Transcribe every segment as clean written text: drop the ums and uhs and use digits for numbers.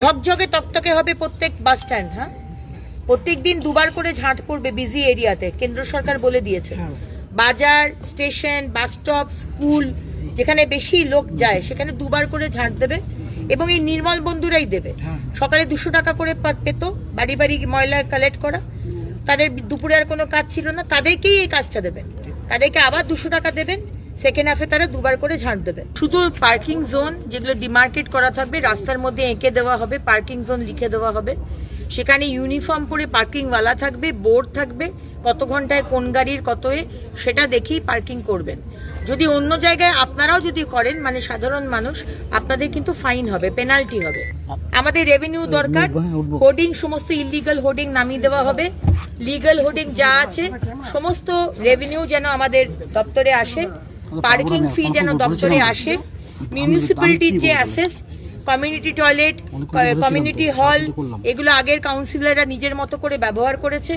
ঝকঝকে তকতকে হবে প্রত্যেক বাস স্ট্যান্ড। হ্যাঁ, প্রত্যেক দিন দুবার করে ঝাঁট পড়বে বিজি এরিয়াতে, কেন্দ্র সরকার বলে দিয়েছে। বাজার, স্টেশন, বাস স্টপ, স্কুল যেখানে বেশি লোক যায় সেখানে দুবার করে ঝাঁট দেবে এবং এই নির্মল বন্ধুরাই দেবে। সকালে 200 টাকা করে পেত বাড়ি বাড়ি ময়লা কালেক্ট করা, তাদের দুপুরে আর কোনো কাজ ছিল না, তাদেরকেই এই কাজটা দেবেন, তাদেরকে আবার 200 টাকা দেবেন, সেকেন্ড হাফে তারা দুবার করে ঝাঁট দেবে। শুধু পার্কিং জোন যেগুলো ডিমার্কেট করা থাকবে রাস্তার মধ্যে এঁকে দেওয়া হবে, পার্কিং জোন লিখে দেওয়া হবে, সেখানে ইউনিফর্ম পরে পার্কিংওয়ালা থাকবে, বোর্ড থাকবে কত ঘন্টায় কোন গাড়ির কত সেটা দেখেই পার্কিং করবেন। যদি অন্য জায়গায় আপনারাও যদি করেন মানে সাধারণ মানুষ, আপনাদের কিন্তু ফাইন হবে, পেনাল্টি হবে। আমাদের রেভিনিউ দরকার, হোর্ডিং সমস্ত ইলিগাল হোর্ডিং নামিয়ে দেওয়া হবে, লিগাল হোর্ডিং যা আছে সমস্ত রেভিনিউ যেন আমাদের দপ্তরে আসে, পার্কিং ফি যেন দপ্তরে আসে, মিউনিসিপ্যালিটির যে assess, community toilet, community hall, এগুলো আগের কাউন্সিলররা নিজের মতো করে ব্যবহার করেছে,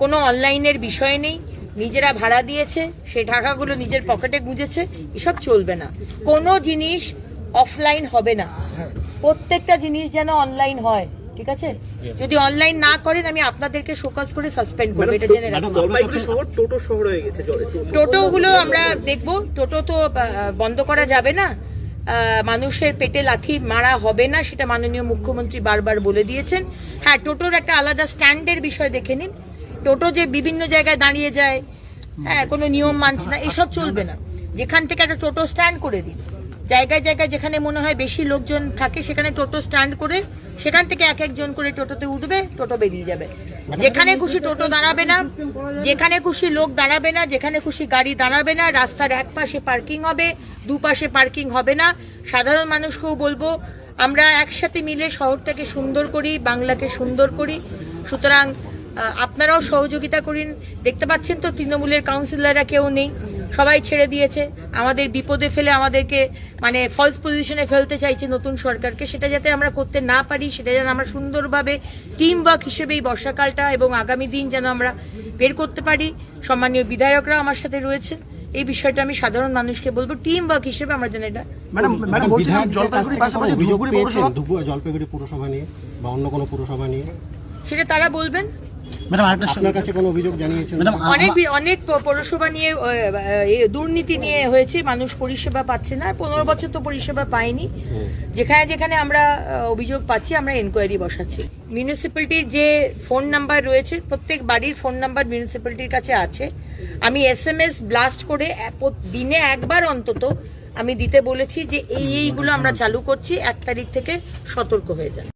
কোনো অনলাইনের বিষয় নেই, নিজেরা ভাড়া দিয়েছে, সেই টাকাগুলো নিজের পকেটে গুঁজেছে, এসব চলবে না। কোনো জিনিস অফলাইন হবে না, প্রত্যেকটা জিনিস যেন অনলাইন হয়, ঠিক আছে? যদি অনলাইন না করেন আমি আপনাদেরকে শোকজ করে সাসপেন্ড করবো, এটা জেনে রাখবেন। টোটোগুলো আমরা দেখবো, টোটো তো বন্ধ করা যাবে না, মানুষের পেটে লাথি মারা হবে না, সেটা মাননীয় মুখ্যমন্ত্রী বারবার বলে দিয়েছেন। হ্যাঁ, টোটোর একটা আলাদা স্ট্যান্ডের বিষয় দেখে নিন, টোটো যে বিভিন্ন জায়গায় দাঁড়িয়ে যায়, হ্যাঁ, কোনো নিয়ম মানছে না, এসব চলবে না। যেখান থেকে একটা টোটো স্ট্যান্ড করে দিন, জায়গায় জায়গায় যেখানে মনে হয় বেশি লোকজন থাকে সেখানে টোটো স্ট্যান্ড করে সেখান থেকে এক একজন করে টোটোতে উঠবে, টোটো বেরিয়ে যাবে। যেখানে খুশি টোটো দাঁড়াবে না, যেখানে খুশি লোক দাঁড়াবে না, যেখানে খুশি গাড়ি দাঁড়াবে না, রাস্তার এক পাশে পার্কিং হবে, দুপাশে পার্কিং হবে না। সাধারণ মানুষকেও বলবো আমরা একসাথে মিলে শহরটাকে সুন্দর করি, বাংলাকে সুন্দর করি। সুতরাং আপনারাও সহযোগিতা করেন। দেখতে পাচ্ছেন তো তৃণমূলের কাউন্সিলররা কেউ নেই, সবাই ছেড়ে দিয়েছে, আমাদের বিপদে ফেলে আমাদেরকে মানে ফলস পজিশনে ফেলতে চাইছে নতুন সরকারকে। সেটা যাতে আমরা করতে না পারি, সেটা যেন আমরা সুন্দরভাবে টিম ওয়ার্ক হিসেবে এই বর্ষাকালটা এবং আগামী দিন যেন আমরা বের করতে পারি। সম্মানীয় বিধায়করা আমার সাথে রয়েছে, এই বিষয়টা আমি সাধারণ মানুষকে বলবো টিম ওয়ার্ক হিসেবে আমরা যেন এটা। জলপাইগুড়ি পুরসভা নিয়ে বা অন্য কোনো পুরসভা নিয়ে সেটা তারা বলবেন। আপনার কাছে কোনো অভিযোগ জানিয়েছেন? অনেক পৌরসভা নিয়ে দুর্নীতি নিয়ে হয়েছে, মানুষ পরিষেবা পাচ্ছে না, 15 বছর তো পরিষেবা পায়নি। যেখানে যেখানে আমরা অভিযোগ পাচ্ছি আমরা এনকোয়ারি বসাচ্ছি। মিউনিসিপ্যালিটির যে ফোন নাম্বার রয়েছে, প্রত্যেক বাড়ির ফোন নাম্বার মিউনিসিপ্যালিটির কাছে আছে। আমি SMS ব্লাস্ট করে দিনে একবার অন্তত আমি দিতে বলেছি যে এইগুলো আমরা চালু করছি, 1 তারিখ থেকে সতর্ক হয়ে যান।